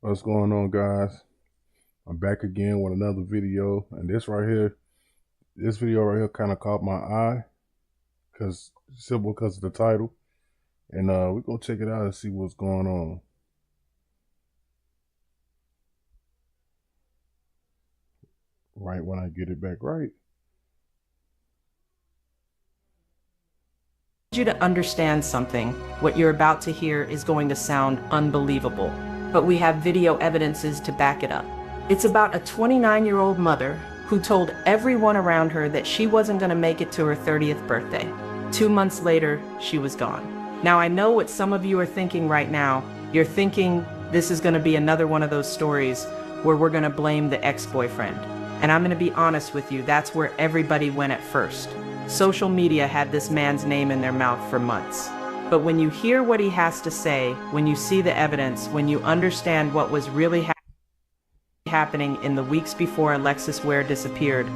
What's going on, guys? I'm back again with another video, and this video right here kind of caught my eye because simple because of the title, and we're gonna check it out and see what's going on. Right when I get it back right. You to understand something. What you're about to hear is going to sound unbelievable, but we have video evidences to back it up. It's about a 29-year-old mother who told everyone around her that she wasn't going to make it to her 30th birthday. 2 months later, she was gone. Now, I know what some of you are thinking right now. You're thinking this is going to be another one of those stories where we're going to blame the ex-boyfriend. And I'm going to be honest with you, that's where everybody went at first. Social media had this man's name in their mouth for months. But when you hear what he has to say, when you see the evidence, when you understand what was really happening in the weeks before Alexis Ware disappeared,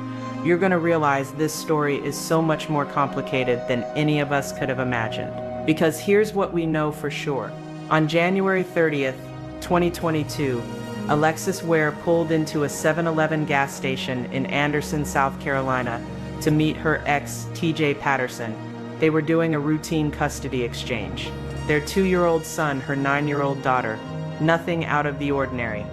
you're going to realize this story is so much more complicated than any of us could have imagined. Because here's what we know for sure. On January 30th, 2022, Alexis Ware pulled into a 7-Eleven gas station in Anderson, South Carolina, to meet her ex, TJ Patterson. They were doing a routine custody exchange. Their 2-year-old son, her 9-year-old daughter. Nothing out of the ordinary.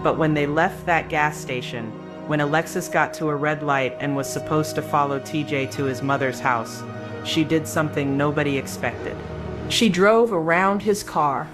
But when they left that gas station, when Alexis got to a red light and was supposed to follow TJ to his mother's house, she did something nobody expected. She drove around his car,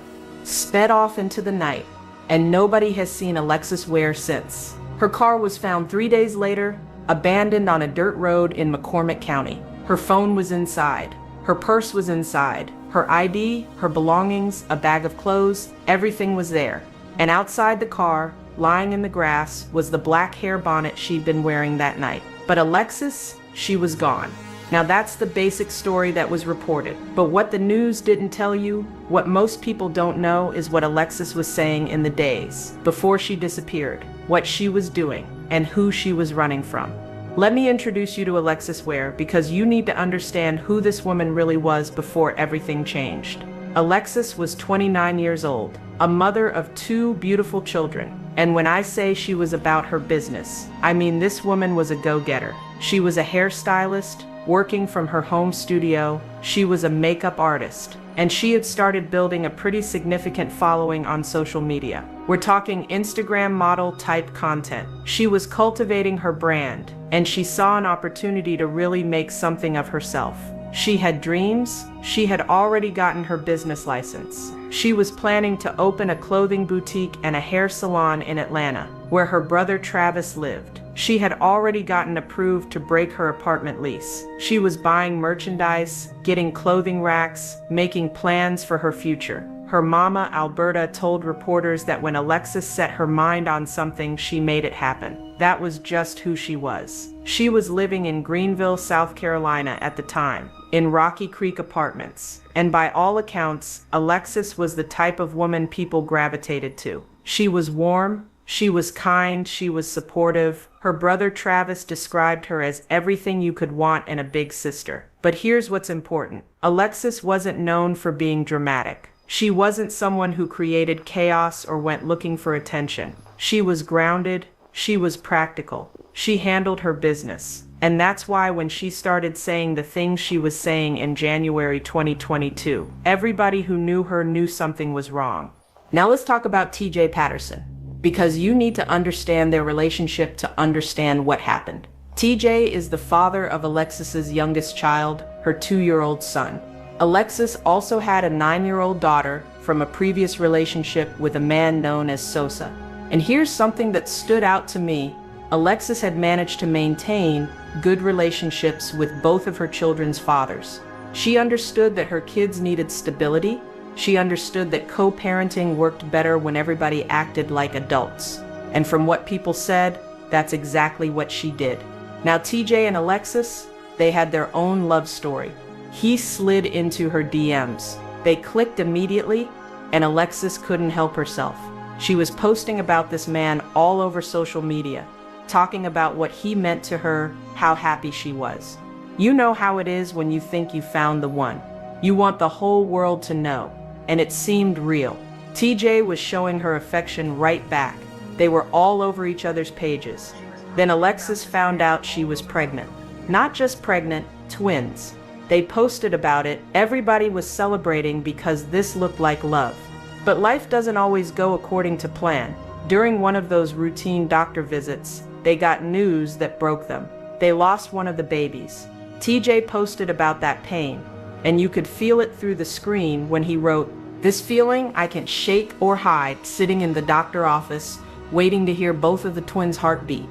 sped off into the night, and nobody has seen Alexis Ware since. Her car was found 3 days later, abandoned on a dirt road in McCormick County. Her phone was inside. Her purse was inside. Her ID, her belongings, a bag of clothes, everything was there. And outside the car, lying in the grass, was the black hair bonnet she'd been wearing that night. But Alexis, she was gone. Now that's the basic story that was reported. But what the news didn't tell you, what most people don't know, is what Alexis was saying in the days before she disappeared, what she was doing, and who she was running from. Let me introduce you to Alexis Ware, because you need to understand who this woman really was before everything changed. Alexis was 29 years old, a mother of 2 beautiful children. And when I say she was about her business, I mean this woman was a go-getter. She was a hairstylist, working from her home studio. She was a makeup artist, and she had started building a pretty significant following on social media. We're talking Instagram model type content. She was cultivating her brand, and she saw an opportunity to really make something of herself. She had dreams. She had already gotten her business license. She was planning to open a clothing boutique and a hair salon in Atlanta, where her brother Travis lived. She had already gotten approved to break her apartment lease. She was buying merchandise, getting clothing racks, making plans for her future. Her mama, Alberta, told reporters that when Alexis set her mind on something, she made it happen. That was just who she was. She was living in Greenville, South Carolina at the time, in Rocky Creek Apartments. And by all accounts, Alexis was the type of woman people gravitated to. She was warm, she was kind, she was supportive. Her brother Travis described her as everything you could want in a big sister. But here's what's important. Alexis wasn't known for being dramatic. She wasn't someone who created chaos or went looking for attention. She was grounded, she was practical. She handled her business. And that's why when she started saying the things she was saying in January 2022, everybody who knew her knew something was wrong. Now let's talk about TJ Patterson, because you need to understand their relationship to understand what happened. TJ is the father of Alexis's youngest child, her 2-year-old son. Alexis also had a 9-year-old daughter from a previous relationship with a man known as Sosa. And here's something that stood out to me. Alexis had managed to maintain good relationships with both of her children's fathers. She understood that her kids needed stability. She understood that co-parenting worked better when everybody acted like adults. And from what people said, that's exactly what she did. Now TJ and Alexis, They had their own love story. He slid into her DMs. They clicked immediately, and Alexis couldn't help herself. She was posting about this man all over social media, talking about what he meant to her, how happy she was. You know how it is when you think you found the one. You want the whole world to know, and it seemed real. TJ was showing her affection right back. They were all over each other's pages. Then Alexis found out she was pregnant. Not just pregnant, twins. They posted about it. Everybody was celebrating because this looked like love. But life doesn't always go according to plan. During one of those routine doctor visits, they got news that broke them. They lost one of the babies. TJ posted about that pain, and you could feel it through the screen when he wrote, "This feeling I can shake or hide sitting in the doctor office, waiting to hear both of the twins' heartbeat.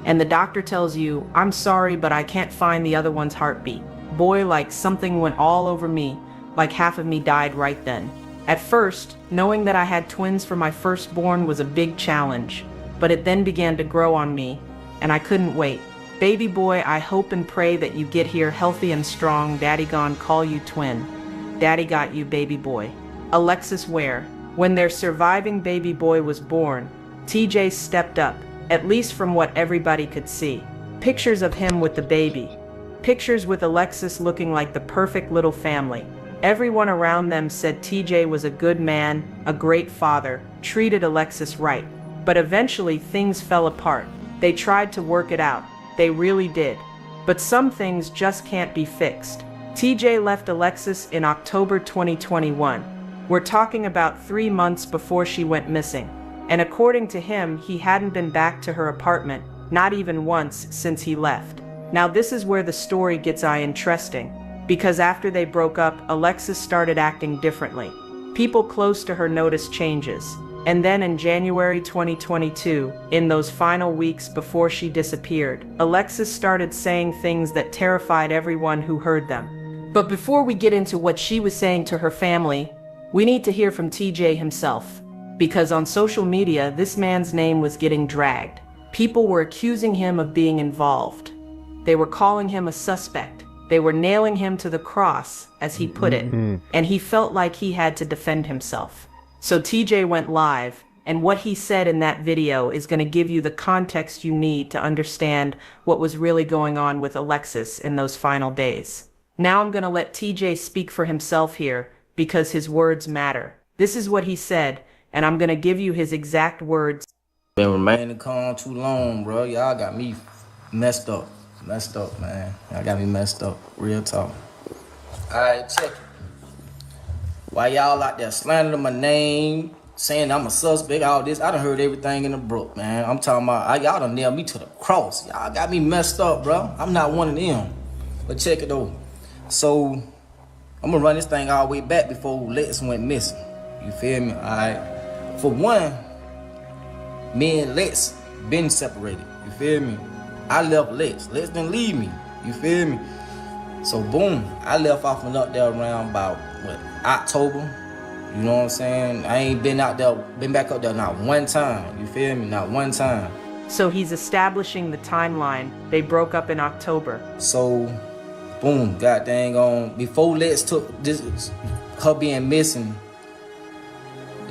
And the doctor tells you, I'm sorry, but I can't find the other one's heartbeat. Boy, like something went all over me, like half of me died right then." At first, knowing that I had twins for my firstborn was a big challenge, but it then began to grow on me, and I couldn't wait. Baby boy, I hope and pray that you get here healthy and strong. Daddy gon' call you twin. Daddy got you, baby boy. Alexis Ware. When their surviving baby boy was born, TJ stepped up, at least from what everybody could see. Pictures of him with the baby. Pictures with Alexis looking like the perfect little family. Everyone around them said TJ was a good man, a great father, treated Alexis right. But eventually things fell apart. They tried to work it out. They really did. But some things just can't be fixed. TJ left Alexis in October 2021. We're talking about 3 months before she went missing. And according to him, he hadn't been back to her apartment, not even once, since he left. Now this is where the story gets interesting. Because after they broke up, Alexis started acting differently. People close to her noticed changes. And then in January 2022, in those final weeks before she disappeared, Alexis started saying things that terrified everyone who heard them. But before we get into what she was saying to her family, we need to hear from TJ himself. Because on social media, this man's name was getting dragged. People were accusing him of being involved. They were calling him a suspect. They were nailing him to the cross, as he put it, and he felt like he had to defend himself. So TJ went live, and what he said in that video is going to give you the context you need to understand what was really going on with Alexis in those final days. Now I'm going to let TJ speak for himself here, because his words matter. This is what he said, and I'm going to give you his exact words. Been remaining calm too long, bro. Y'all got me messed up, man. Y'all got me messed up, real talk. Alright, check it. Why y'all out there slandering my name, saying I'm a suspect, all this? I done heard everything in the brook, man. I'm talking about, y'all done nailed me to the cross. Y'all got me messed up, bro. I'm not one of them. But check it though. So, I'm gonna run this thing all the way back before Lex went missing. You feel me? Alright. For one, me and Lex been separated. You feel me? I left Lex. Lex didn't leave me. You feel me? So boom, I left off and up there around about October. You know what I'm saying? I ain't been out there, been back up there not one time. You feel me? Not one time. So he's establishing the timeline. They broke up in October. So boom, god dang on. Before Lex took this, her being missing,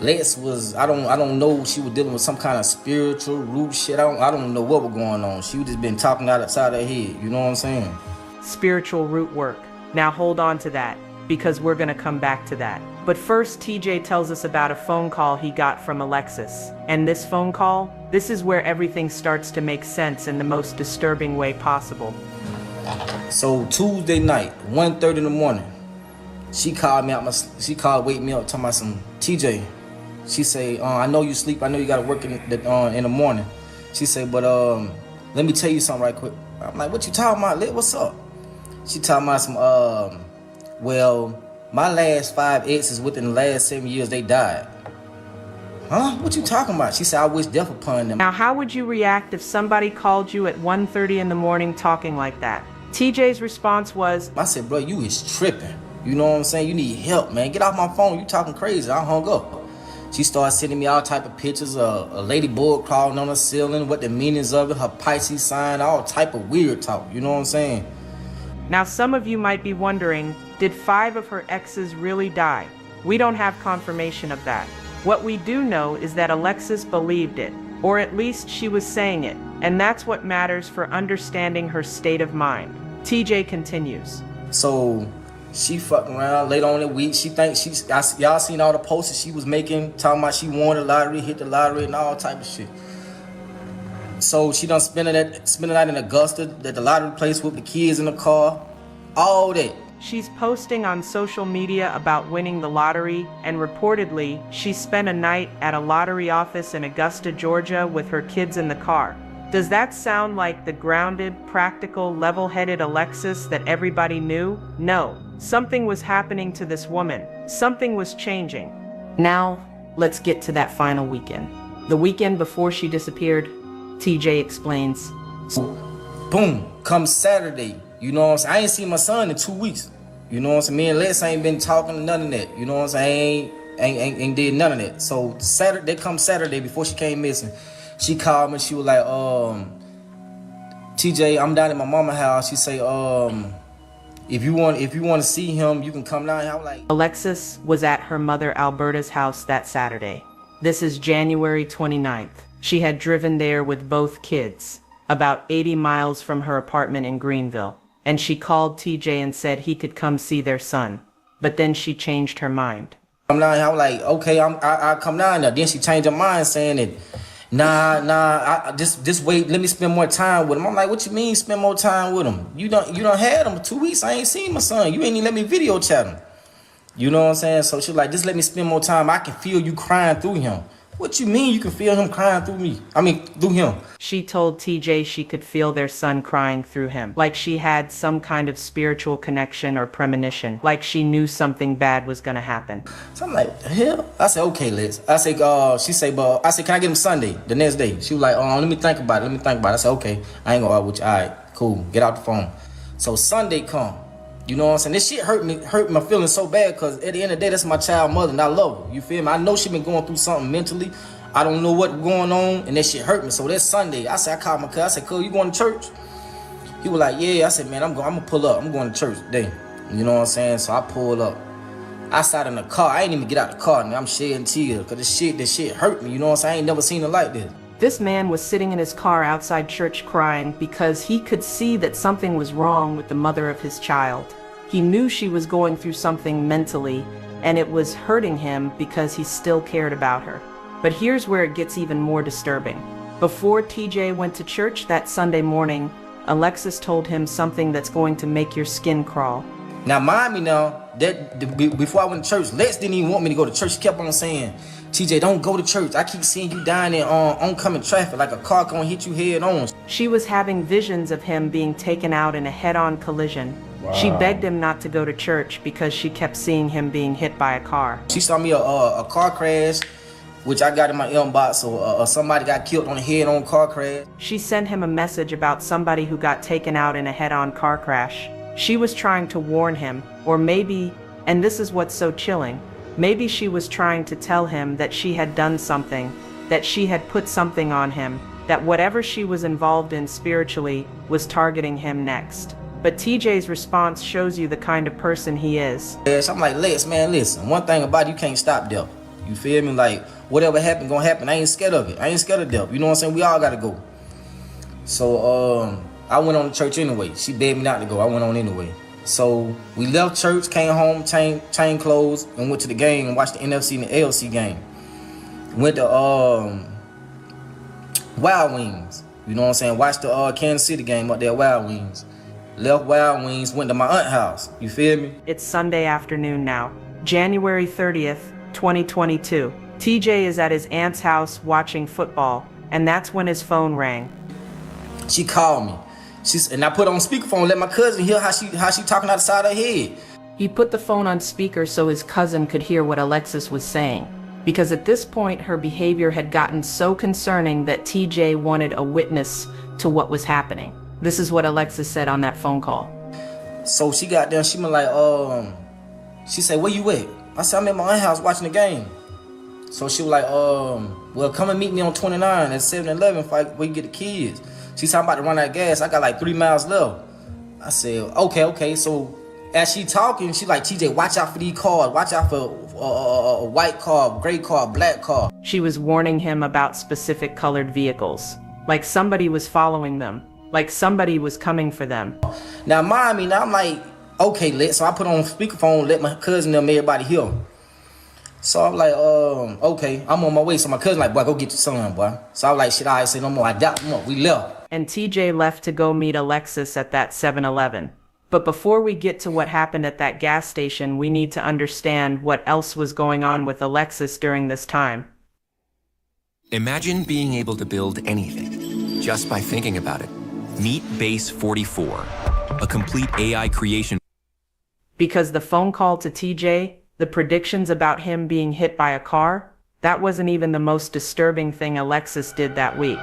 Lex was, I don't know, she was dealing with some kind of spiritual root shit. I don't know what was going on. She was just been talking outside her head. You know what I'm saying? Spiritual root work. Now hold on to that, because we're gonna come back to that. But first, TJ tells us about a phone call he got from Alexis. And this phone call, this is where everything starts to make sense in the most disturbing way possible. So Tuesday night, 1:30 in the morning, she called me out. She called, wake me up, talking about some TJ. She say, I know you sleep. I know you gotta work in the morning. She say, but let me tell you something right quick. I'm like, what you talking about, Lit? What's up? She talking about some, well, my last 5 exes within the last 7 years, they died. Huh? What you talking about? She said, I wish death upon them. Now, how would you react if somebody called you at 1:30 in the morning talking like that? TJ's response was, I said, bro, you is tripping. You know what I'm saying? You need help, man. Get off my phone. You talking crazy. I hung up. She started sending me all type of pictures of a ladybug crawling on the ceiling, what the meanings of it, her Pisces sign, all type of weird talk. You know what I'm saying? Now, some of you might be wondering, did 5 of her exes really die? We don't have confirmation of that. What we do know is that Alexis believed it, or at least she was saying it, and that's what matters for understanding her state of mind. TJ continues. So she fucking around later on in the week. She thinks y'all seen all the posters she was making, talking about she won the lottery, hit the lottery, and all type of shit. So she done spending the night in Augusta at the lottery place with the kids in the car, all that. She's posting on social media about winning the lottery, and reportedly, she spent a night at a lottery office in Augusta, Georgia with her kids in the car. Does that sound like the grounded, practical, level-headed Alexis that everybody knew? No. Something was happening to this woman. Something was changing. Now, let's get to that final weekend. The weekend before she disappeared, TJ explains. Boom, come Saturday, you know what I'm saying? I ain't seen my son in 2 weeks. You know what I'm saying? Me and Les ain't been talking none of that. You know what I'm saying? Ain't did none of that. So Saturday before she came missing, she called me. She was like, TJ, I'm down at my mama's house. She say, if you want to see him, you can come down here. I was like, Alexis was at her mother Alberta's house that Saturday. This is January 29th. She had driven there with both kids, about 80 miles from her apartment in Greenville, and she called TJ and said he could come see their son. But then she changed her mind. Come down here. I was like, okay, I'll come down there. Then she changed her mind, saying that, nah, just wait, let me spend more time with him. I'm like, what you mean spend more time with him? You done had him 2 weeks. I ain't seen my son. You ain't even let me video chat him. You know what I'm saying? So she was like, just let me spend more time. I can feel you crying through him. What you mean you can feel him crying through me? Through him. She told TJ she could feel their son crying through him, like she had some kind of spiritual connection or premonition, like she knew something bad was gonna happen. So I'm like, the hell? I said, okay, Liz. I said, she said, but I said, can I get him Sunday, the next day? She was like, let me think about it. I said, okay, I ain't gonna argue with you. All right, cool, get out the phone. So Sunday come. You know what I'm saying? This shit hurt my feelings so bad because at the end of the day, that's my child mother and I love her. You feel me? I know she been going through something mentally. I don't know what's going on and that shit hurt me. So that Sunday, I called my cousin. I said, cuz, you going to church? He was like, yeah. I said, man, I'm gonna pull up. I'm going to church today. You know what I'm saying? So I pulled up. I sat in the car. I ain't even get out the car. And I'm shedding tears because this shit hurt me. You know what I'm saying? I ain't never seen it like this. This man was sitting in his car outside church crying because he could see that something was wrong with the mother of his child. He knew she was going through something mentally, and it was hurting him because he still cared about her. But here's where it gets even more disturbing. Before TJ went to church that Sunday morning, Alexis told him something that's going to make your skin crawl. Now, mind me now, that before I went to church, Lex didn't even want me to go to church. She kept on saying, TJ, don't go to church. I keep seeing you dying in oncoming traffic like a car gonna hit you head on. She was having visions of him being taken out in a head-on collision. Wow. She begged him not to go to church because she kept seeing him being hit by a car. She saw me a car crash, which I got in my inbox, or somebody got killed on a head-on car crash. She sent him a message about somebody who got taken out in a head-on car crash. She was trying to warn him, or maybe, and this is what's so chilling, maybe she was trying to tell him that she had done something, that she had put something on him, that whatever she was involved in spiritually was targeting him next. But TJ's response shows you the kind of person he is. Yes, I'm like, Lex, man, listen, one thing about it, you can't stop death. You feel me? Like, whatever happened, gonna happen. I ain't scared of it. I ain't scared of death. You know what I'm saying? We all gotta go. So, I went on to church anyway. She begged me not to go. I went on anyway. So, we left church, came home, changed clothes, and went to the game and watched the NFC and the ALC game. Went to, Wild Wings. You know what I'm saying? Watched the Kansas City game up there at Wild Wings. Left Wild Wings, went to my aunt's house. You feel me? It's Sunday afternoon now, January 30th, 2022. TJ is at his aunt's house watching football, and that's when his phone rang. She called me. And I put on speakerphone, let my cousin hear how she talking out the side of her head. He put the phone on speaker so his cousin could hear what Alexis was saying, because at this point her behavior had gotten so concerning that TJ wanted a witness to what was happening. This is what Alexis said on that phone call. So she got there, she was like, she said, where you at? I said, I'm at my aunt's house watching the game. So she was like, well, come and meet me on 29 at 7-Eleven where you get the kids. She's talking about to run out of gas. I got like 3 miles left. I said, okay. So as she talking, she like, TJ, watch out for these cars. Watch out for a white car, gray car, black car. She was warning him about specific colored vehicles. Like somebody was following them. Like somebody was coming for them. Now, mind me, now I'm like, okay, so I put on speakerphone, let my cousin them, everybody hear. So I'm like, okay, I'm on my way. So my cousin like, boy, go get your son, boy. So I was like, shit, I say no more. I doubt no more. We left. And TJ left to go meet Alexis at that 7-Eleven. But before we get to what happened at that gas station, we need to understand what else was going on with Alexis during this time. Imagine being able to build anything just by thinking about it. Meet Base 44, a complete AI creation. Because the phone call to TJ, the predictions about him being hit by a car, that wasn't even the most disturbing thing Alexis did that week.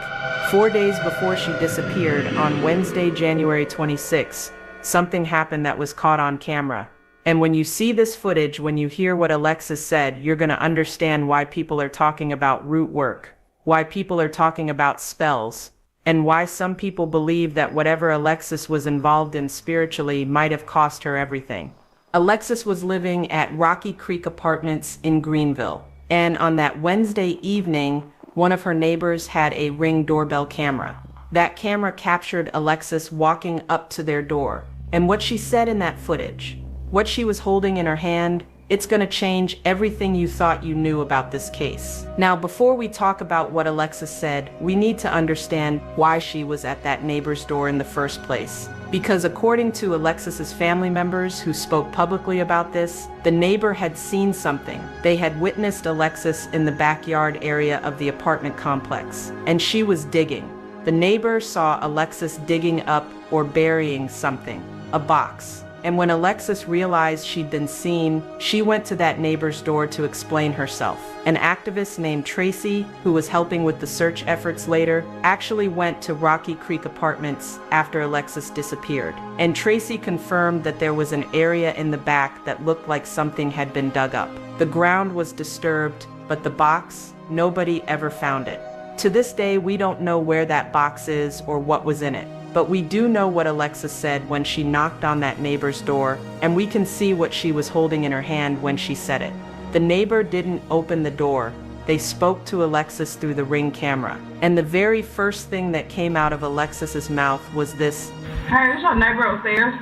4 days before she disappeared, on Wednesday, January 26, something happened that was caught on camera. And when you see this footage, when you hear what Alexis said, you're going to understand why people are talking about root work, why people are talking about spells, and why some people believe that whatever Alexis was involved in spiritually might have cost her everything. Alexis was living at Rocky Creek Apartments in Greenville, and on that Wednesday evening, one of her neighbors had a Ring doorbell camera. That camera captured Alexis walking up to their door, and what she said in that footage, what she was holding in her hand, it's going to change everything you thought you knew about this case. Now, before we talk about what Alexis said, we need to understand why she was at that neighbor's door in the first place. Because according to Alexis's family members who spoke publicly about this, the neighbor had seen something. They had witnessed Alexis in the backyard area of the apartment complex, and she was digging. The neighbor saw Alexis digging up or burying something, a box. And when Alexis realized she'd been seen, she went to that neighbor's door to explain herself. An activist named Tracy, who was helping with the search efforts later, actually went to Rocky Creek Apartments after Alexis disappeared. And Tracy confirmed that there was an area in the back that looked like something had been dug up. The ground was disturbed, but the box, nobody ever found it. To this day, we don't know where that box is or what was in it. But we do know what Alexis said when she knocked on that neighbor's door, and we can see what she was holding in her hand when she said it. The neighbor didn't open the door. They spoke to Alexis through the Ring camera. And the very first thing that came out of Alexis's mouth was this. Hey, it's your neighbor upstairs.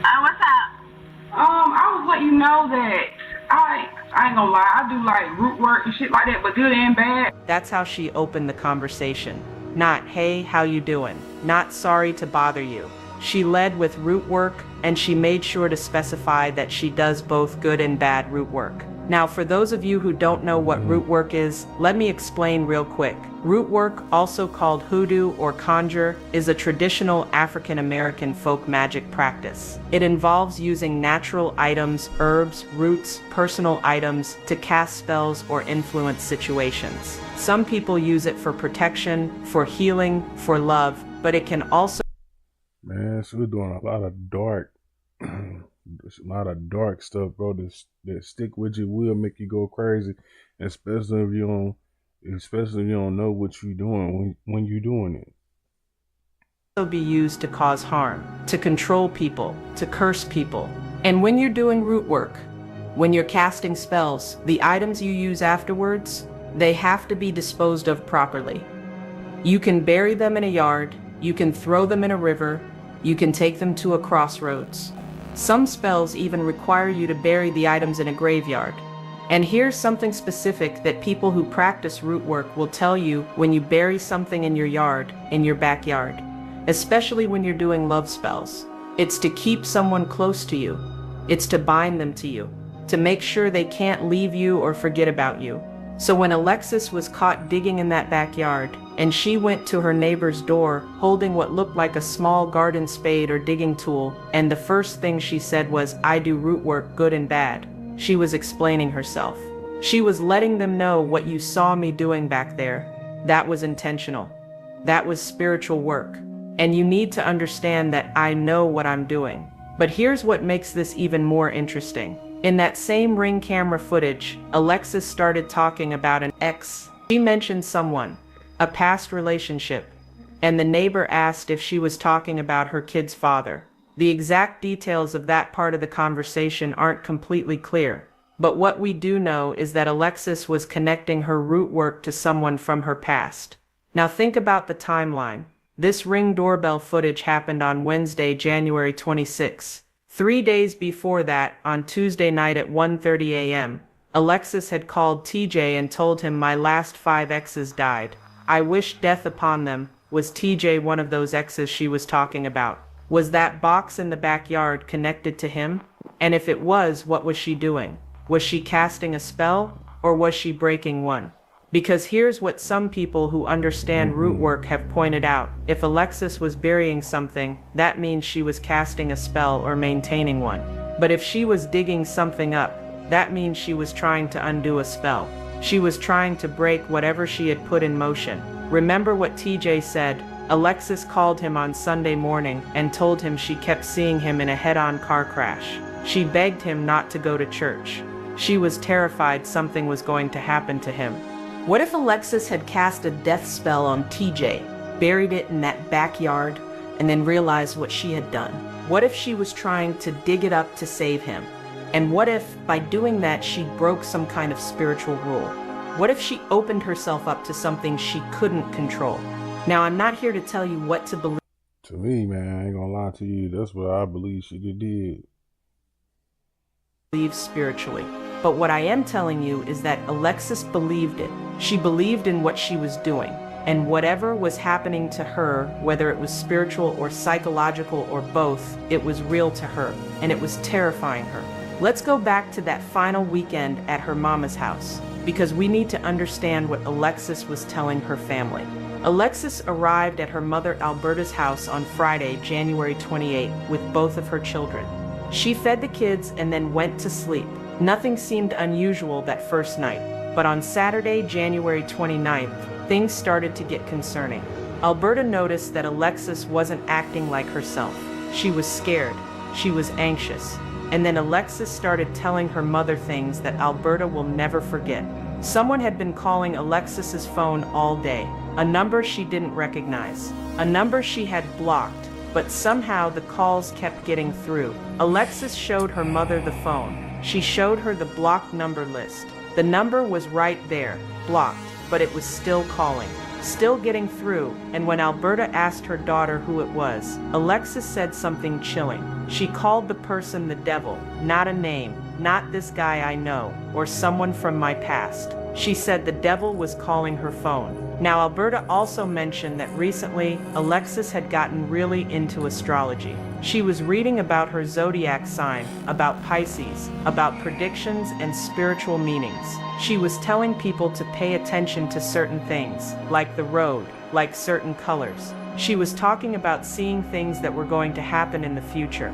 What's up? I was letting you know that I ain't gonna lie, I do like root work and shit like that, but good and bad. That's how she opened the conversation. Not, hey, how you doing? Not sorry to bother you. She led with root work, and she made sure to specify that she does both good and bad root work. Now, for those of you who don't know what root work is, let me explain real quick. Root work, also called hoodoo or conjure, is a traditional African American folk magic practice. It involves using natural items, herbs, roots, personal items to cast spells or influence situations. Some people use it for protection, for healing, for love, but it can also... Man, so we're doing a lot of dark stuff, bro. That stick with you will make you go crazy, especially if you don't know what you're doing when you're doing it. Be used to cause harm, to control people, to curse people. And when you're doing root work, when you're casting spells, the items you use afterwards, they have to be disposed of properly. You can bury them in a yard, you can throw them in a river, you can take them to a crossroads. Some spells even require you to bury the items in a graveyard. And here's something specific that people who practice root work will tell you when you bury something in your yard, in your backyard, especially when you're doing love spells. It's to keep someone close to you. It's to bind them to you, to make sure they can't leave you or forget about you. So when Alexis was caught digging in that backyard, and she went to her neighbor's door holding what looked like a small garden spade or digging tool, and the first thing she said was, "I do root work, good and bad," she was explaining herself. She was letting them know what you saw me doing back there. That was intentional. That was spiritual work. And you need to understand that I know what I'm doing. But here's what makes this even more interesting. In that same Ring camera footage, Alexis started talking about an ex. She mentioned someone, a past relationship. and the neighbor asked if she was talking about her kid's father. The exact details of that part of the conversation aren't completely clear, but what we do know is that Alexis was connecting her root work to someone from her past. Now think about the timeline. This Ring doorbell footage happened on Wednesday, January 26. 3 days before that, on Tuesday night at 1:30 a.m., Alexis had called TJ and told him, "My last 5 exes died. I wish death upon them." Was TJ one of those exes she was talking about? Was that box in the backyard connected to him? And if it was, what was she doing? Was she casting a spell, or was she breaking one? Because here's what some people who understand root work have pointed out. If Alexis was burying something, that means she was casting a spell or maintaining one. But if she was digging something up, that means she was trying to undo a spell. She was trying to break whatever she had put in motion. Remember what TJ said? Alexis called him on Sunday morning and told him she kept seeing him in a head-on car crash. She begged him not to go to church. She was terrified something was going to happen to him. What if Alexis had cast a death spell on TJ, buried it in that backyard, and then realized what she had done? What if she was trying to dig it up to save him? And what if, by doing that, she broke some kind of spiritual rule? What if she opened herself up to something she couldn't control? Now, I'm not here to tell you what to believe. To me, man, I ain't gonna lie to you. That's what I believe she did. Spiritually. But what I am telling you is that Alexis believed it. She believed in what she was doing. And whatever was happening to her, whether it was spiritual or psychological or both, it was real to her. And it was terrifying her. Let's go back to that final weekend at her mama's house, because we need to understand what Alexis was telling her family. Alexis arrived at her mother Alberta's house on Friday, January 28, with both of her children. She fed the kids and then went to sleep. Nothing seemed unusual that first night, but on Saturday, January 29th, things started to get concerning. Alberta noticed that Alexis wasn't acting like herself. She was scared. She was anxious. And then Alexis started telling her mother things that Alberta will never forget. Someone had been calling Alexis's phone all day, a number she didn't recognize, a number she had blocked, but somehow the calls kept getting through. Alexis showed her mother the phone. She showed her the blocked number list. The number was right there, blocked, but it was still calling, still getting through. And when Alberta asked her daughter who it was, Alexis said something chilling. She called the person the devil, not a name, not this guy I know, or someone from my past. She said the devil was calling her phone. Now, Alberta also mentioned that recently Alexis had gotten really into astrology. She was reading about her zodiac sign, about Pisces, about predictions and spiritual meanings. She was telling people to pay attention to certain things, like the road, like certain colors. She was talking about seeing things that were going to happen in the future.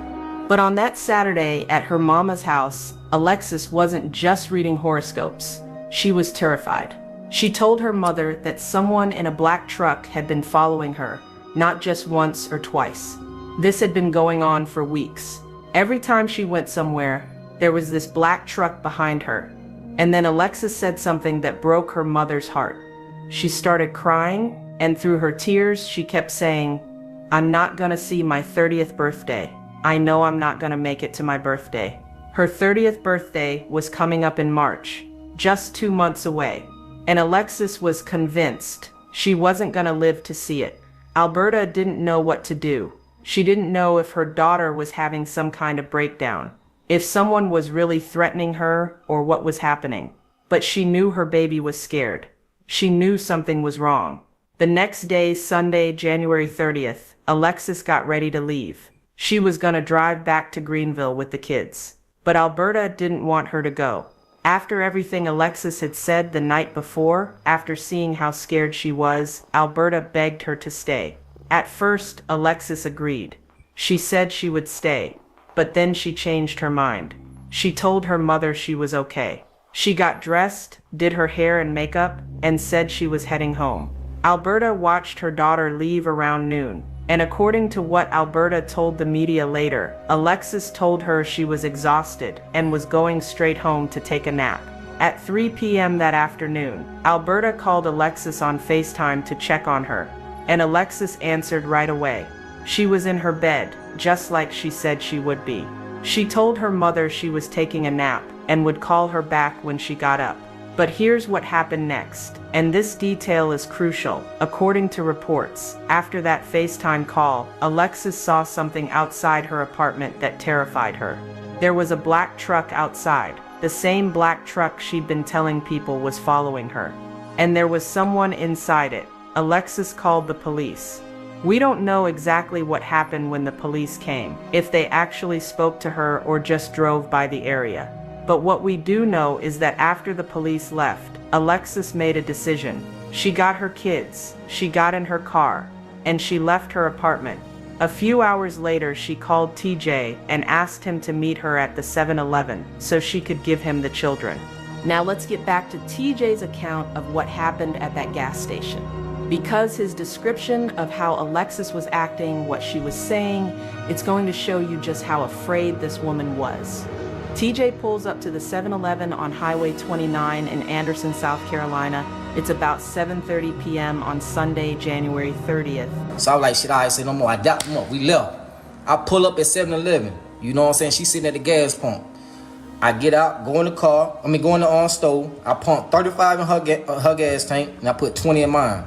But on that Saturday at her mama's house, Alexis wasn't just reading horoscopes. She was terrified. She told her mother that someone in a black truck had been following her, not just once or twice. This had been going on for weeks. Every time she went somewhere, there was this black truck behind her. And then Alexis said something that broke her mother's heart. She started crying, and through her tears, she kept saying, "I'm not gonna see my 30th birthday. I know I'm not gonna make it to my birthday." Her 30th birthday was coming up in March, just 2 months away. And Alexis was convinced she wasn't gonna live to see it. Alberta didn't know what to do. She didn't know if her daughter was having some kind of breakdown, if someone was really threatening her, or what was happening. But she knew her baby was scared. She knew something was wrong. The next day, Sunday, January 30th, Alexis got ready to leave. She was gonna drive back to Greenville with the kids. But Alberta didn't want her to go. After everything Alexis had said the night before, after seeing how scared she was, Alberta begged her to stay. At first, Alexis agreed. She said she would stay, but then she changed her mind. She told her mother she was okay. She got dressed, did her hair and makeup, and said she was heading home. Alberta watched her daughter leave around noon. And according to what Alberta told the media later, Alexis told her she was exhausted and was going straight home to take a nap. At 3 p.m. that afternoon, Alberta called Alexis on FaceTime to check on her. And Alexis answered right away. She was in her bed, just like she said she would be. She told her mother she was taking a nap and would call her back when she got up. But here's what happened next, and this detail is crucial. According to reports, after that FaceTime call, Alexis saw something outside her apartment that terrified her. There was a black truck outside, the same black truck she'd been telling people was following her. And there was someone inside it. Alexis called the police. We don't know exactly what happened when the police came, if they actually spoke to her or just drove by the area. But what we do know is that after the police left, Alexis made a decision. She got her kids, she got in her car, and she left her apartment. A few hours later, she called TJ and asked him to meet her at the 7-Eleven so she could give him the children. Now let's get back to TJ's account of what happened at that gas station. Because his description of how Alexis was acting, what she was saying, it's going to show you just how afraid this woman was. TJ pulls up to the 7-Eleven on Highway 29 in Anderson, South Carolina. It's about 7:30 p.m. on Sunday, January 30th. So I was like, shit, I ain't say no more. I doubt them up. We left. I pull up at 7-Eleven. You know what I'm saying? She's sitting at the gas pump. I get out, go in the car. Go in the stove. I pump 35 in her gas tank, and I put 20 in mine.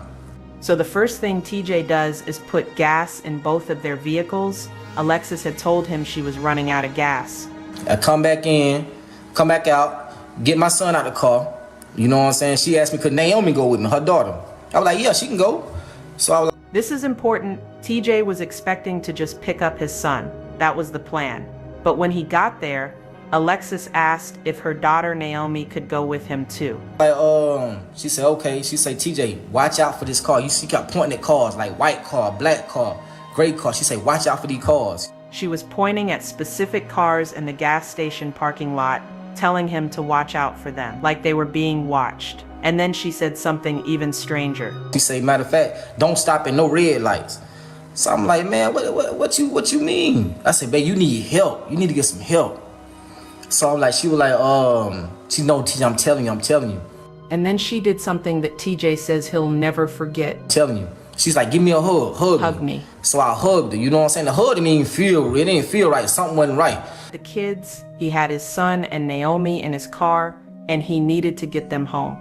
So the first thing TJ does is put gas in both of their vehicles. Alexis had told him she was running out of gas. I come back in, come back out, get my son out the car. You know what I'm saying? She asked me, could Naomi go with me, her daughter? I was like, yeah, she can go. So I was like, this is important. TJ was expecting to just pick up his son. That was the plan. But when he got there, Alexis asked if her daughter Naomi could go with him too. She said, okay. She said, TJ, watch out for this car. She kept pointing at cars, like white car, black car, gray car. She said, watch out for these cars. She was pointing at specific cars in the gas station parking lot, telling him to watch out for them, like they were being watched. And then she said something even stranger. She said, matter of fact, don't stop at no red lights. So I'm like, man, what you mean? I said, babe, you need help. You need to get some help. So I'm like, she was like, she know, TJ, I'm telling you. And then she did something that TJ says he'll never forget. Telling you. She's like, give me a hug. Hug me. So I hugged her, you know what I'm saying? The hug didn't feel right. Something wasn't right. The kids, he had his son and Naomi in his car, and he needed to get them home.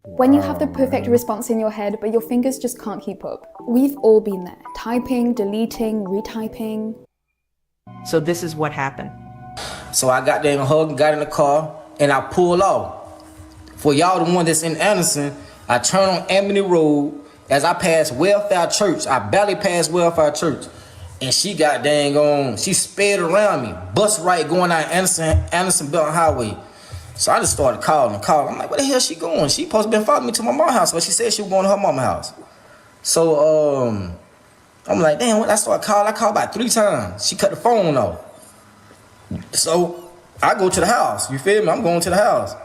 When you have the perfect response in your head, but your fingers just can't keep up. We've all been there. Typing, deleting, retyping. So this is what happened. So I got there and hugged, got in the car, and I pulled off. For y'all, the one that's in Anderson, I turn on Amity Road. As I passed Welfare Church, I barely passed Welfare Church. And she got dang on, she sped around me, bus right going out Anderson Belton Highway. So I just started calling. I'm like, where the hell she going? She supposed to been following me to my mom's house, but she said she was going to her mama's house. So I'm like, damn, when I started calling, I called about 3 times. She cut the phone off. So I go to the house, you feel me? I'm going to the house.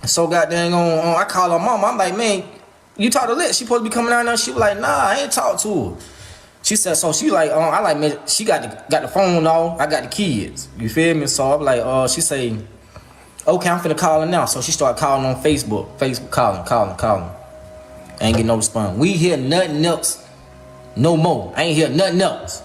So goddamn on, I call her mama. I'm like, man, you talk to Liz? She supposed to be coming down there. She was like, nah, I ain't talk to her. She said, so she like, I like, man, she got the phone off. I got the kids. You feel me? So I'm like, she say, okay, I'm finna call her now. So she started calling on Facebook. Calling. I ain't getting no response. We hear nothing else no more. I ain't hear nothing else.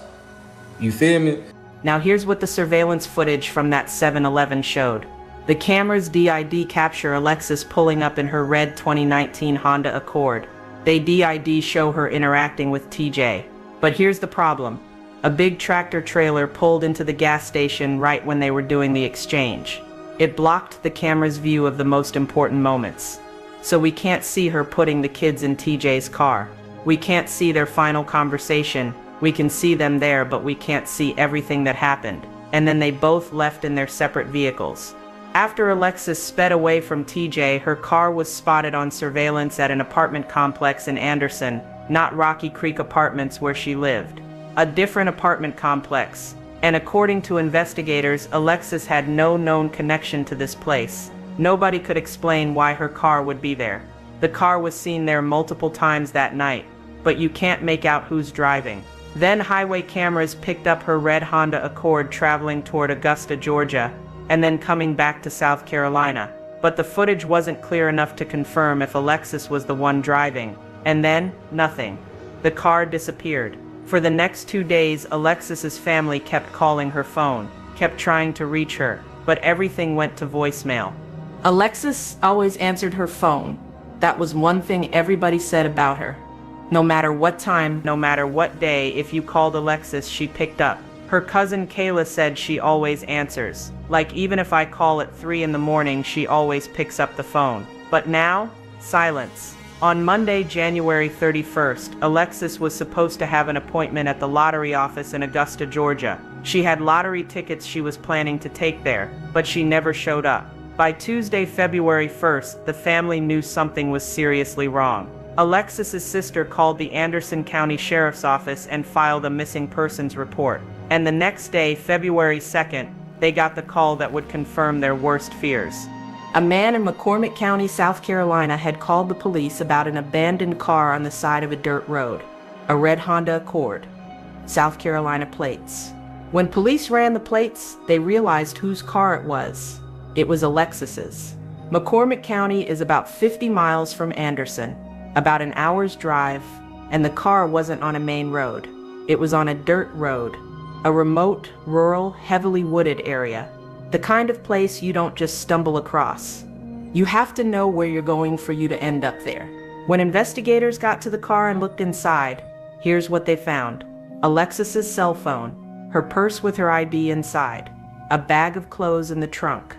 You feel me? Now here's what the surveillance footage from that 7-Eleven showed. The camera's DID capture Alexis pulling up in her red 2019 Honda Accord. They DID show her interacting with TJ. But here's the problem. A big tractor trailer pulled into the gas station right when they were doing the exchange. It blocked the camera's view of the most important moments. So we can't see her putting the kids in TJ's car. We can't see their final conversation. We can see them there, but we can't see everything that happened. And then they both left in their separate vehicles. After Alexis sped away from TJ, her car was spotted on surveillance at an apartment complex in Anderson, not Rocky Creek Apartments where she lived. A different apartment complex. And according to investigators, Alexis had no known connection to this place. Nobody could explain why her car would be there. The car was seen there multiple times that night, but you can't make out who's driving. Then highway cameras picked up her red Honda Accord traveling toward Augusta, Georgia, and then coming back to South Carolina. But the footage wasn't clear enough to confirm if Alexis was the one driving, And then, nothing. The car disappeared. For the next 2 days, Alexis's family kept calling her phone, kept trying to reach her, but everything went to voicemail. Alexis always answered her phone. That was one thing everybody said about her. No matter what time, no matter what day, if you called Alexis, she picked up. Her cousin Kayla said she always answers. Like, even if I call at 3 in the morning, she always picks up the phone. But now, silence. On Monday, January 31st, Alexis was supposed to have an appointment at the lottery office in Augusta, Georgia. She had lottery tickets she was planning to take there, but she never showed up. By Tuesday, February 1st, the family knew something was seriously wrong. Alexis's sister called the Anderson County Sheriff's Office and filed a missing persons report. And the next day, February 2nd, they got the call that would confirm their worst fears. A man in McCormick County, South Carolina, had called the police about an abandoned car on the side of a dirt road. A red Honda Accord. South Carolina plates. When police ran the plates, they realized whose car it was. It was Alexis's. McCormick County is about 50 miles from Anderson, about an hour's drive, and the car wasn't on a main road. It was on a dirt road, a remote, rural, heavily wooded area. The kind of place you don't just stumble across. You have to know where you're going for you to end up there. When investigators got to the car and looked inside, here's what they found. Alexis's cell phone, her purse with her ID inside, a bag of clothes in the trunk,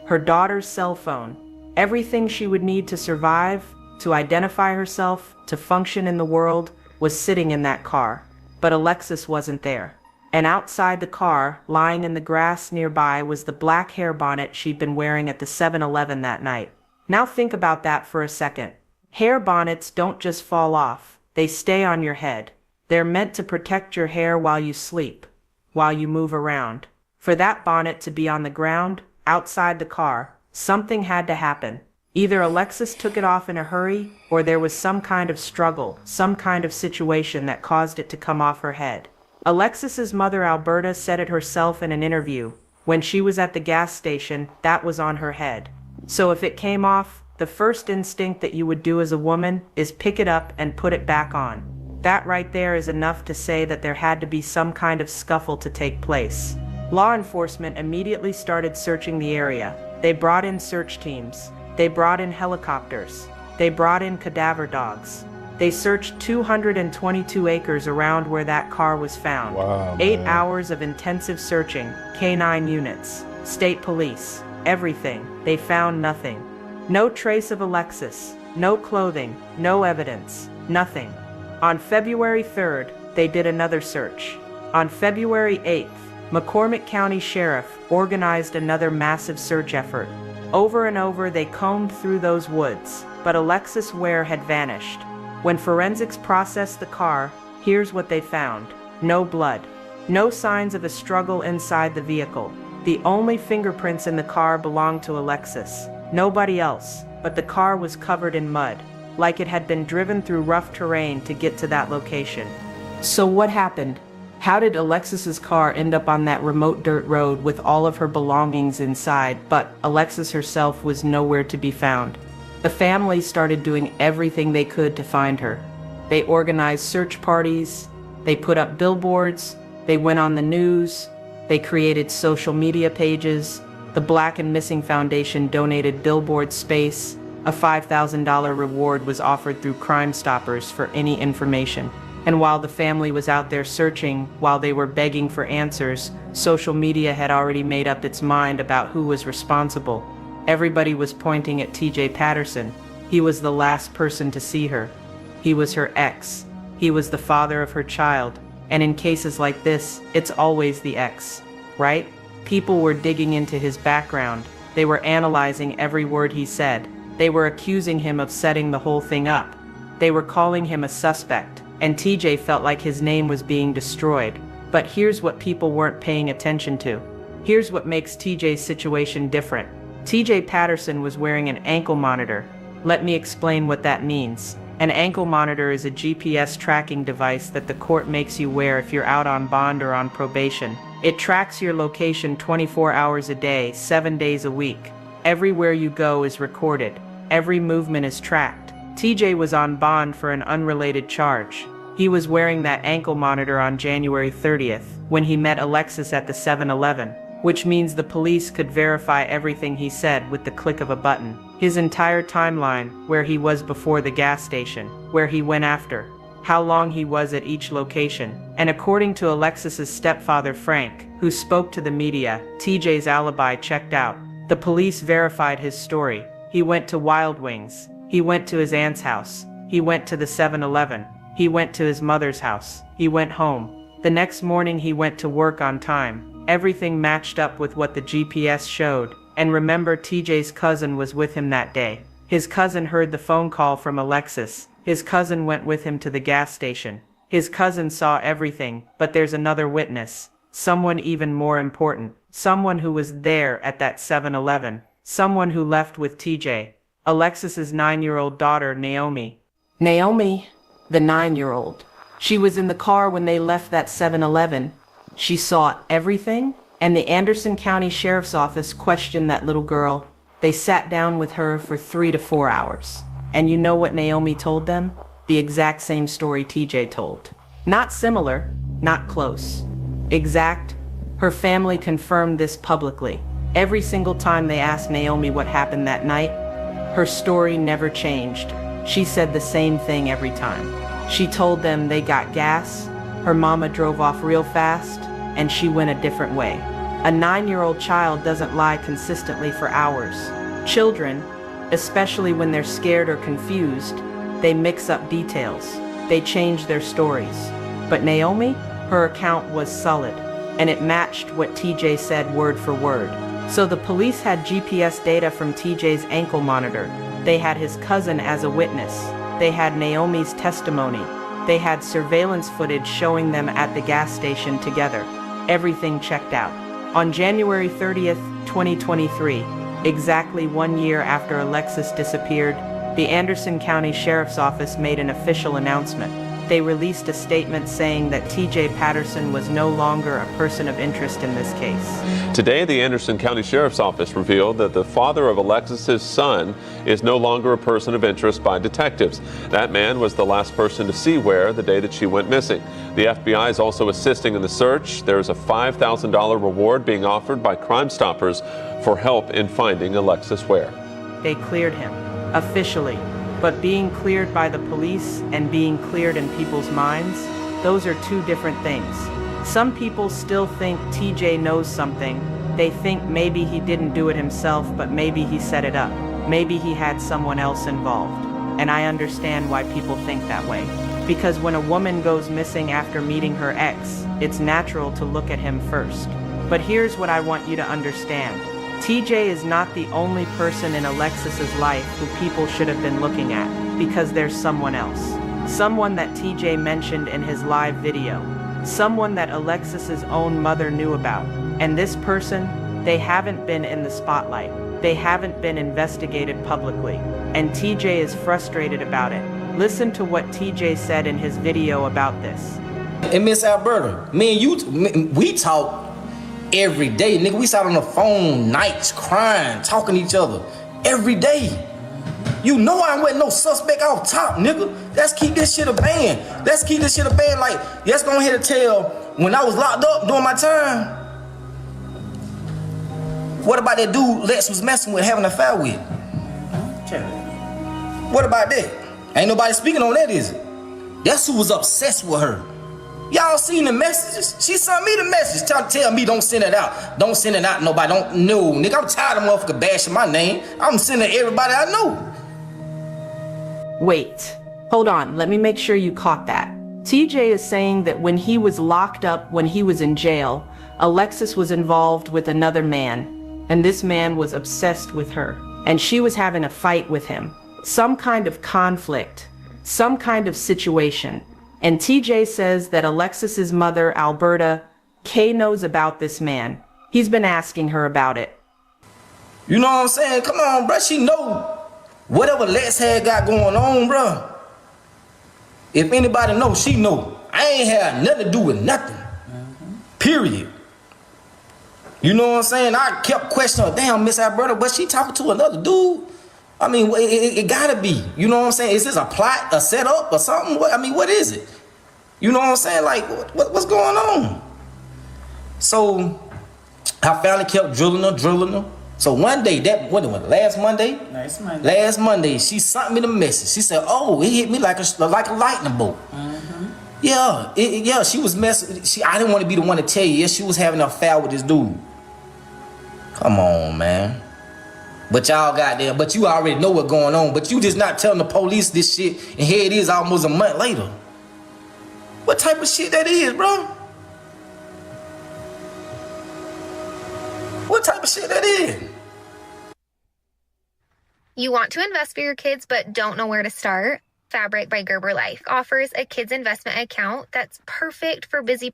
her daughter's cell phone, everything she would need to survive, to identify herself, to function in the world, was sitting in that car. But Alexis wasn't there. And outside the car, lying in the grass nearby, was the black hair bonnet she'd been wearing at the 7-Eleven that night. Now think about that for a second. Hair bonnets don't just fall off, they stay on your head. They're meant to protect your hair while you sleep, while you move around. For that bonnet to be on the ground, outside the car, something had to happen. Either Alexis took it off in a hurry, or there was some kind of struggle, some kind of situation that caused it to come off her head. Alexis's mother, Alberta, said it herself in an interview. When she was at the gas station, that was on her head. So if it came off, the first instinct that you would do as a woman is pick it up and put it back on. That right there is enough to say that there had to be some kind of scuffle to take place. Law enforcement immediately started searching the area. They brought in search teams. They brought in helicopters. They brought in cadaver dogs. They searched 222 acres around where that car was found. Wow, 8 man. hours of intensive searching, K-9 units, state police, everything. They found nothing. No trace of Alexis, no clothing, no evidence, nothing. On February 3rd, they did another search. On February 8th, McCormick County Sheriff organized another massive search effort. Over and over, they combed through those woods, but Alexis Ware had vanished. When forensics processed the car, here's what they found. No blood. No signs of a struggle inside the vehicle. The only fingerprints in the car belonged to Alexis. Nobody else, but the car was covered in mud, like it had been driven through rough terrain to get to that location. So what happened? How did Alexis's car end up on that remote dirt road with all of her belongings inside, but Alexis herself was nowhere to be found? The family started doing everything they could to find her. They organized search parties, they put up billboards, they went on the news, they created social media pages. The Black and Missing Foundation donated billboard space. A $5,000 reward was offered through Crime Stoppers for any information. And while the family was out there searching, while they were begging for answers, social media had already made up its mind about who was responsible. Everybody was pointing at TJ Patterson. He was the last person to see her. He was her ex. He was the father of her child. And in cases like this, it's always the ex, right? People were digging into his background. They were analyzing every word he said. They were accusing him of setting the whole thing up. They were calling him a suspect. And TJ felt like his name was being destroyed. But here's what people weren't paying attention to. Here's what makes TJ's situation different. TJ Patterson was wearing an ankle monitor. Let me explain what that means. An ankle monitor is a GPS tracking device that the court makes you wear if you're out on bond or on probation. It tracks your location 24 hours a day, 7 days a week. Everywhere you go is recorded. Every movement is tracked. TJ was on bond for an unrelated charge. He was wearing that ankle monitor on January 30th when he met Alexis at the 7-Eleven, which means the police could verify everything he said with the click of a button. His entire timeline, where he was before the gas station, where he went after, how long he was at each location. And according to Alexis's stepfather Frank, who spoke to the media, TJ's alibi checked out. The police verified his story. He went to Wild Wings. He went to his aunt's house. He went to the 7-Eleven. He went to his mother's house. He went home. The next morning he went to work on time. Everything matched up with what the GPS showed. And remember, TJ's cousin was with him that day. His cousin heard the phone call from Alexis. His cousin went with him to the gas station. His cousin saw everything, but there's another witness. Someone even more important. Someone who was there at that 7-Eleven. Someone who left with TJ. Alexis's 9-year-old daughter, Naomi. Naomi, the 9-year-old. She was in the car when they left that 7-Eleven. She saw everything, and the Anderson County Sheriff's Office questioned that little girl. They sat down with her for 3 to 4 hours. And you know what Naomi told them? The exact same story TJ told. Not similar, not close. Exact. Her family confirmed this publicly. Every single time they asked Naomi what happened that night, her story never changed. She said the same thing every time. She told them they got gas, her mama drove off real fast, and she went a different way. A 9-year-old child doesn't lie consistently for hours. Children, especially when they're scared or confused, they mix up details. They change their stories. But Naomi, her account was solid, and it matched what TJ said word for word. So the police had GPS data from TJ's ankle monitor. They had his cousin as a witness. They had Naomi's testimony. They had surveillance footage showing them at the gas station together. Everything checked out. On January 30th, 2023, exactly 1 year after Alexis disappeared, the Anderson County Sheriff's Office made an official announcement. They released a statement saying that TJ Patterson was no longer a person of interest in this case. Today, the Anderson County Sheriff's Office revealed that the father of Alexis's son is no longer a person of interest by detectives. That man was the last person to see Ware the day that she went missing. The FBI is also assisting in the search. There's a $5,000 reward being offered by Crime Stoppers for help in finding Alexis Ware. They cleared him, officially. But being cleared by the police and being cleared in people's minds, those are two different things. Some people still think TJ knows something. They think maybe he didn't do it himself, but maybe he set it up. Maybe he had someone else involved. And I understand why people think that way. Because when a woman goes missing after meeting her ex, it's natural to look at him first. But here's what I want you to understand. TJ is not the only person in Alexis's life who people should have been looking at, because there's someone else. Someone that TJ mentioned in his live video. Someone that Alexis's own mother knew about. And this person, they haven't been in the spotlight. They haven't been investigated publicly. And TJ is frustrated about it. Listen to what TJ said in his video about this. And Miss Alberta, me and you, we talk every day, nigga. We sat on the phone nights crying, talking to each other every day. You know I wasn't no suspect off top, nigga. Let's keep this shit a band. Let's keep this shit a band. Like, let's go ahead and tell, when I was locked up during my time, what about that dude Lex was messing with, having an affair with? What about that? Ain't nobody speaking on that, is it? That's who was obsessed with her. Y'all seen the messages? She sent me the message. Tell me don't send it out. Don't send it out to nobody. Don't know. Nigga, I'm tired of motherfucker bashing my name. I'm sending everybody I know. Wait, hold on. Let me make sure you caught that. TJ is saying that when he was locked up, when he was in jail, Alexis was involved with another man. And this man was obsessed with her. And she was having a fight with him. Some kind of conflict. Some kind of situation. And TJ says that Alexis's mother, Alberta, Kay, knows about this man. He's been asking her about it. You know what I'm saying? Come on, bro. She know whatever Lex had got going on, bro. If anybody knows, she know. I ain't had nothing to do with nothing. Period. You know what I'm saying? I kept questioning her. Damn, Miss Alberta, but she talking to another dude? I mean, it gotta be. You know what I'm saying? Is this a plot, a setup, or something? I mean, what is it? You know what I'm saying? Like, what's going on? So I finally kept drilling her. So one day, last Monday? Last Monday, she sent me the message. She said, "Oh, it hit me like a lightning bolt." Yeah, she was messing. I didn't want to be the one to tell you. Yeah, she was having an affair with this dude. Come on, man. But y'all got there. But you already know what's going on. But you just not telling the police this shit. And here it is almost a month later. What type of shit that is, bro? What type of shit that is? You want to invest for your kids but don't know where to start? Fabric by Gerber Life offers a kids investment account that's perfect for busy.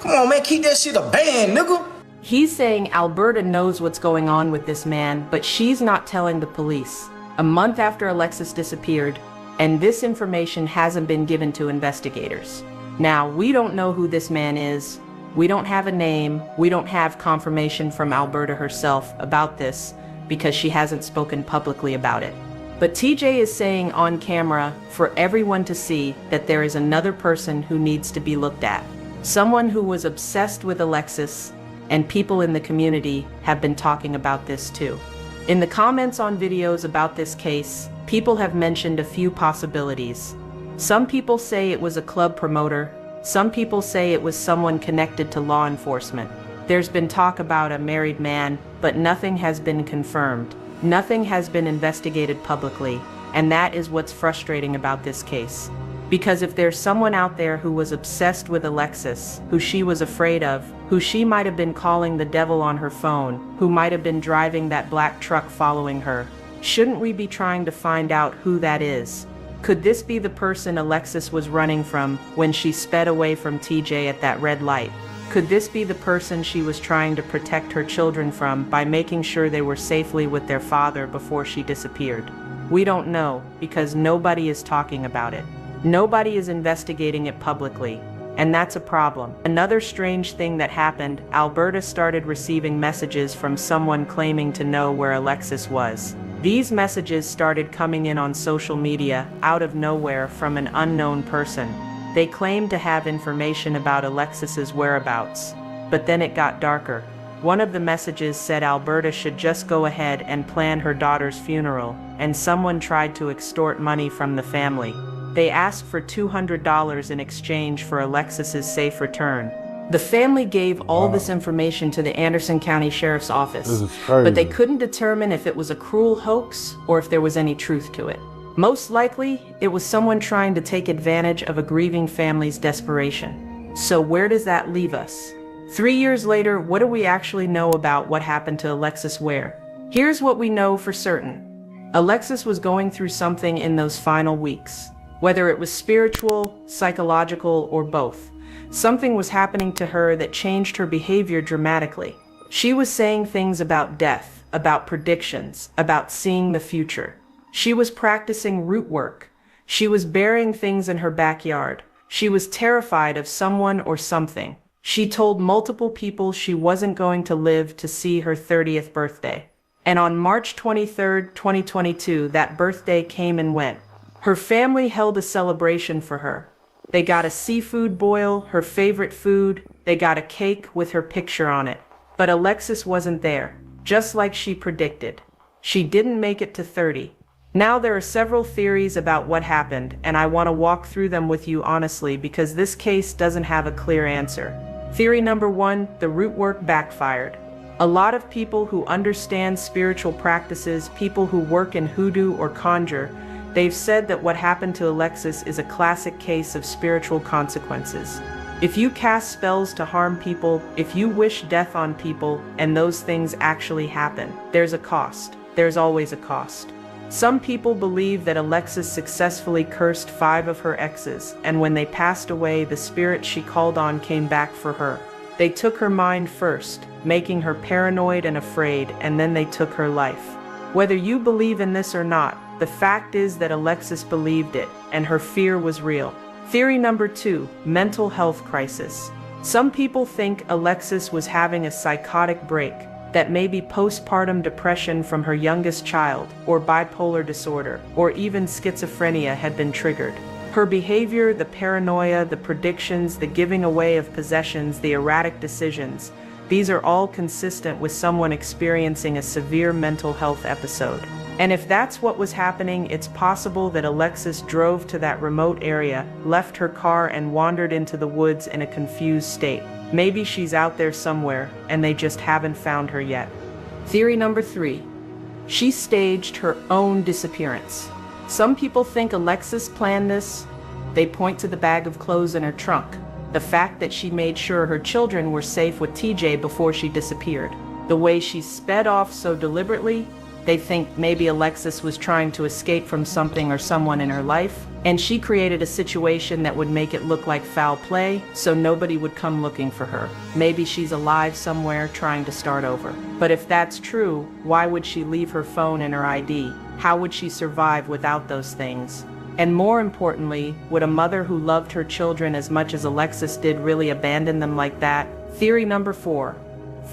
Come on, man, keep that shit a band, nigga. He's saying Alberta knows what's going on with this man, but she's not telling the police. A month after Alexis disappeared, and this information hasn't been given to investigators. Now, we don't know who this man is. We don't have a name. We don't have confirmation from Alberta herself about this because she hasn't spoken publicly about it. But TJ is saying on camera for everyone to see that there is another person who needs to be looked at. Someone who was obsessed with Alexis, and people in the community have been talking about this too. In the comments on videos about this case, people have mentioned a few possibilities. Some people say it was a club promoter. Some people say it was someone connected to law enforcement. There's been talk about a married man, but nothing has been confirmed. Nothing has been investigated publicly, and that is what's frustrating about this case. Because if there's someone out there who was obsessed with Alexis, who she was afraid of, who she might have been calling the devil on her phone, who might have been driving that black truck following her, shouldn't we be trying to find out who that is? Could this be the person Alexis was running from when she sped away from TJ at that red light? Could this be the person she was trying to protect her children from by making sure they were safely with their father before she disappeared? We don't know, because nobody is talking about it. Nobody is investigating it publicly, and that's a problem. Another strange thing that happened, Alberta started receiving messages from someone claiming to know where Alexis was. These messages started coming in on social media out of nowhere from an unknown person. They claimed to have information about Alexis's whereabouts, but then it got darker. One of the messages said Alberta should just go ahead and plan her daughter's funeral, and someone tried to extort money from the family. They asked for $200 in exchange for Alexis's safe return. The family gave all this information to the Anderson County Sheriff's Office, This is crazy. but they couldn't determine if it was a cruel hoax or if there was any truth to it. Most likely, it was someone trying to take advantage of a grieving family's desperation. So where does that leave us? 3 years later, what do we actually know about what happened to Alexis Ware? Here's what we know for certain. Alexis was going through something in those final weeks. Whether it was spiritual, psychological, or both. Something was happening to her that changed her behavior dramatically. She was saying things about death, about predictions, about seeing the future. She was practicing root work. She was burying things in her backyard. She was terrified of someone or something. She told multiple people she wasn't going to live to see her 30th birthday. And on March 23rd, 2022, that birthday came and went. Her family held a celebration for her. They got a seafood boil, her favorite food. They got a cake with her picture on it. But Alexis wasn't there, just like she predicted. She didn't make it to 30. Now there are several theories about what happened, and I want to walk through them with you honestly because this case doesn't have a clear answer. Theory number 1, the root work backfired. A lot of people who understand spiritual practices, people who work in hoodoo or conjure, they've said that what happened to Alexis is a classic case of spiritual consequences. If you cast spells to harm people, if you wish death on people, and those things actually happen, there's a cost. There's always a cost. Some people believe that Alexis successfully cursed 5 of her exes, and when they passed away, the spirit she called on came back for her. They took her mind first, making her paranoid and afraid, and then they took her life. Whether you believe in this or not, the fact is that Alexis believed it, and her fear was real. Theory number 2, mental health crisis. Some people think Alexis was having a psychotic break. that maybe postpartum depression from her youngest child, or bipolar disorder, or even schizophrenia had been triggered. Her behavior, the paranoia, the predictions, the giving away of possessions, the erratic decisions, these are all consistent with someone experiencing a severe mental health episode. And if that's what was happening, it's possible that Alexis drove to that remote area, left her car, and wandered into the woods in a confused state. Maybe she's out there somewhere, and they just haven't found her yet. Theory number 3. She staged her own disappearance. Some people think Alexis planned this. They point to the bag of clothes in her trunk, the fact that she made sure her children were safe with TJ before she disappeared. The way she sped off so deliberately, they think maybe Alexis was trying to escape from something or someone in her life, and she created a situation that would make it look like foul play, so nobody would come looking for her. Maybe she's alive somewhere trying to start over. But if that's true, why would she leave her phone and her ID? How would she survive without those things? And more importantly, would a mother who loved her children as much as Alexis did really abandon them like that? Theory number 4.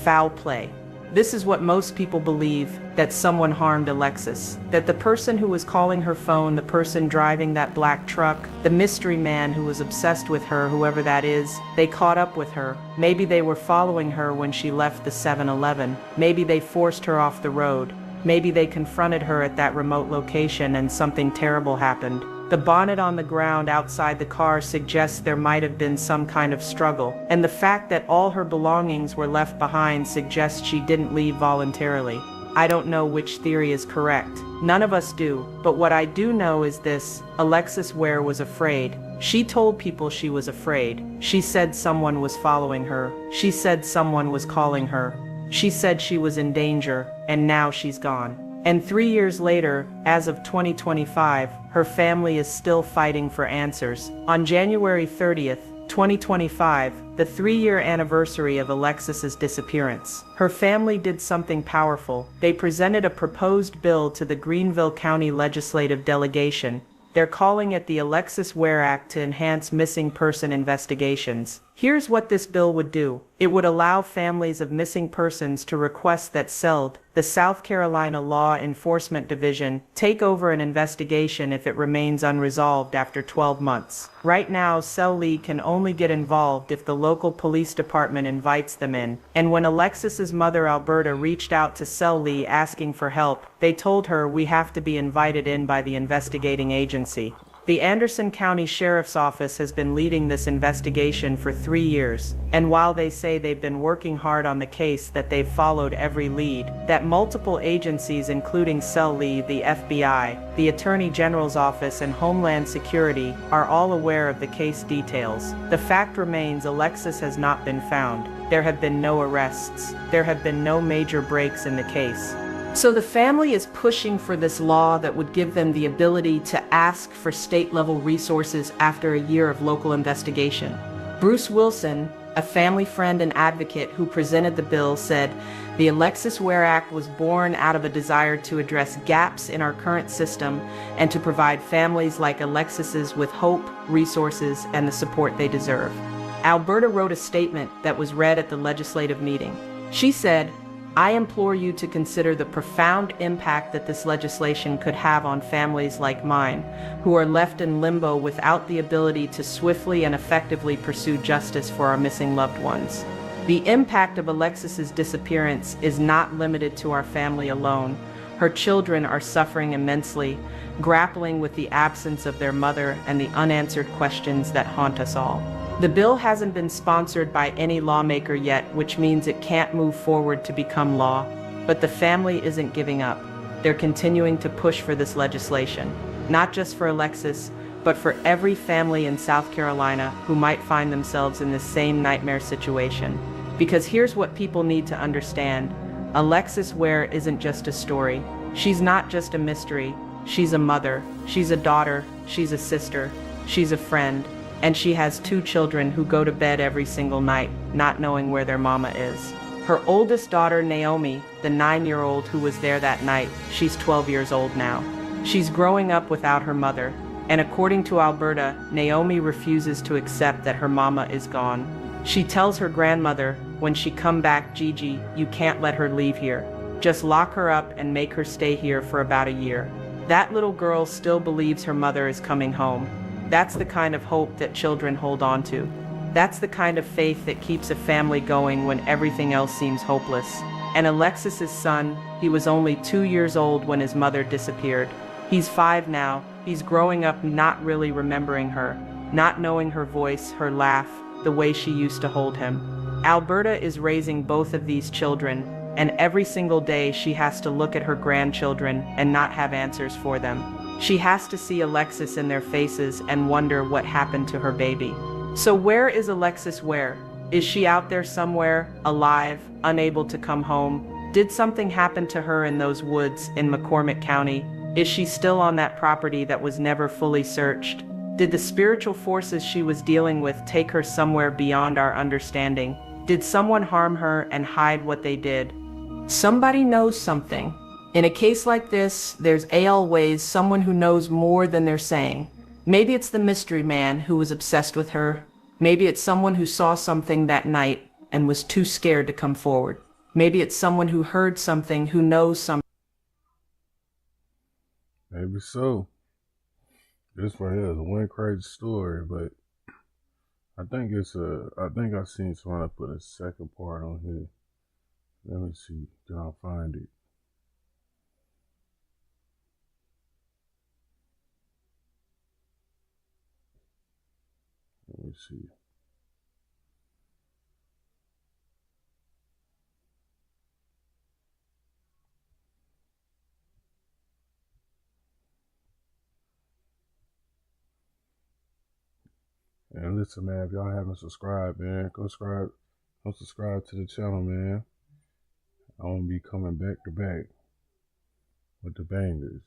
Foul play. This is what most people believe, that someone harmed Alexis, that the person who was calling her phone, the person driving that black truck, the mystery man who was obsessed with her, whoever that is, they caught up with her. Maybe they were following her when she left the 7-Eleven. Maybe they forced her off the road. Maybe they confronted her at that remote location and something terrible happened. The bonnet on the ground outside the car suggests there might have been some kind of struggle, and the fact that all her belongings were left behind suggests she didn't leave voluntarily. I don't know which theory is correct. None of us do, but what I do know is this: Alexis Ware was afraid. She told people she was afraid. She said someone was following her. She said someone was calling her. She said she was in danger, and now she's gone. And 3 years later, as of 2025, her family is still fighting for answers. On January 30th, 2025, the 3-year anniversary of Alexis's disappearance, her family did something powerful. They presented a proposed bill to the Greenville County Legislative Delegation. They're calling it the Alexis Ware Act to enhance missing person investigations. Here's what this bill would do. It would allow families of missing persons to request that SELD, the South Carolina Law Enforcement Division, take over an investigation if it remains unresolved after 12 months. Right now, SELD can only get involved if the local police department invites them in. And when Alexis's mother, Alberta, reached out to SELD asking for help, they told her we have to be invited in by the investigating agency. The Anderson County Sheriff's Office has been leading this investigation for 3 years, and while they say they've been working hard on the case, that they've followed every lead, that multiple agencies including SELD, the FBI, the Attorney General's Office, and Homeland Security are all aware of the case details, the fact remains Alexis has not been found. There have been no arrests. There have been no major breaks in the case. So the family is pushing for this law that would give them the ability to ask for state-level resources after a year of local investigation. Bruce Wilson, a family friend and advocate who presented the bill, said, "The Alexis Ware Act was born out of a desire to address gaps in our current system and to provide families like Alexis's with hope, resources, and the support they deserve." Alberta wrote a statement that was read at the legislative meeting. She said, "I implore you to consider the profound impact that this legislation could have on families like mine, who are left in limbo without the ability to swiftly and effectively pursue justice for our missing loved ones. The impact of Alexis's disappearance is not limited to our family alone. Her children are suffering immensely, grappling with the absence of their mother and the unanswered questions that haunt us all." The bill hasn't been sponsored by any lawmaker yet, which means it can't move forward to become law. But the family isn't giving up. They're continuing to push for this legislation, not just for Alexis, but for every family in South Carolina who might find themselves in the same nightmare situation. Because here's what people need to understand. Alexis Ware isn't just a story. She's not just a mystery. She's a mother. She's a daughter. She's a sister. She's a friend. And she has 2 children who go to bed every single night, not knowing where their mama is. Her oldest daughter, Naomi, the 9-year-old who was there that night, she's 12 years old now. She's growing up without her mother, and according to Alberta, Naomi refuses to accept that her mama is gone. She tells her grandmother, when she come back, Gigi, you can't let her leave here. Just lock her up and make her stay here for about a year. That little girl still believes her mother is coming home. That's the kind of hope that children hold on to. That's the kind of faith that keeps a family going when everything else seems hopeless. And Alexis's son, he was only 2 years old when his mother disappeared. He's 5 now. He's growing up not really remembering her, not knowing her voice, her laugh, the way she used to hold him. Alberta is raising both of these children, and every single day she has to look at her grandchildren and not have answers for them. She has to see Alexis in their faces and wonder what happened to her baby. So where is Alexis? Where? Is she out there somewhere, alive, unable to come home? Did something happen to her in those woods in McCormick County? Is she still on that property that was never fully searched? Did the spiritual forces she was dealing with take her somewhere beyond our understanding? Did someone harm her and hide what they did? Somebody knows something. In a case like this, there's always someone who knows more than they're saying. Maybe it's the mystery man who was obsessed with her. Maybe it's someone who saw something that night and was too scared to come forward. Maybe it's someone who heard something, who knows something. Maybe so. This right here is one crazy story, but I think I seen someone put a second part on here. Let me see. Can I find it? Let me see. And listen, man, if y'all haven't subscribed, man, go subscribe to the channel, man. I'm gonna be coming back to back with the bangers.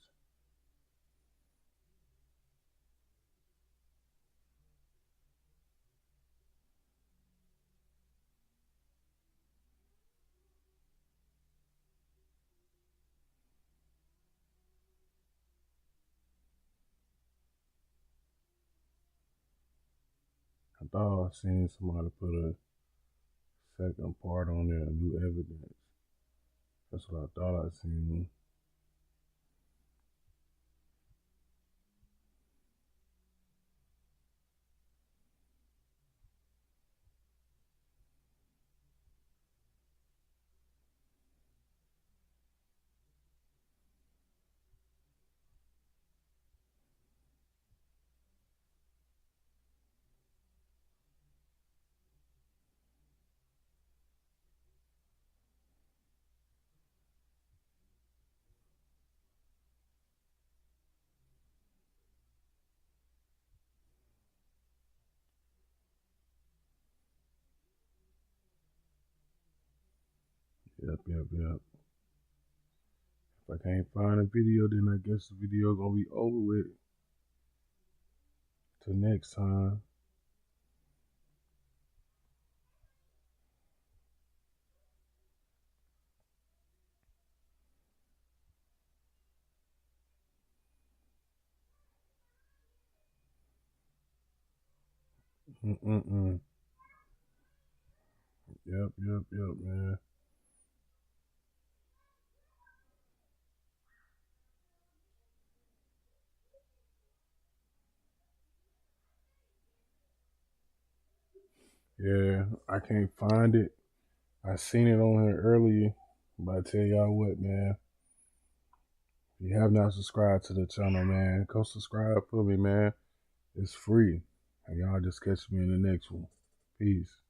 I thought I seen somebody put a second part on there, new evidence. That's what I thought I seen. Yep. If I can't find a video, then I guess the video gonna be over with. Till next time. Yep, man. Yeah, I can't find it. I seen it on here earlier, but I tell y'all what, man. If you have not subscribed to the channel, man, go subscribe for me, man. It's free. And y'all just catch me in the next one. Peace.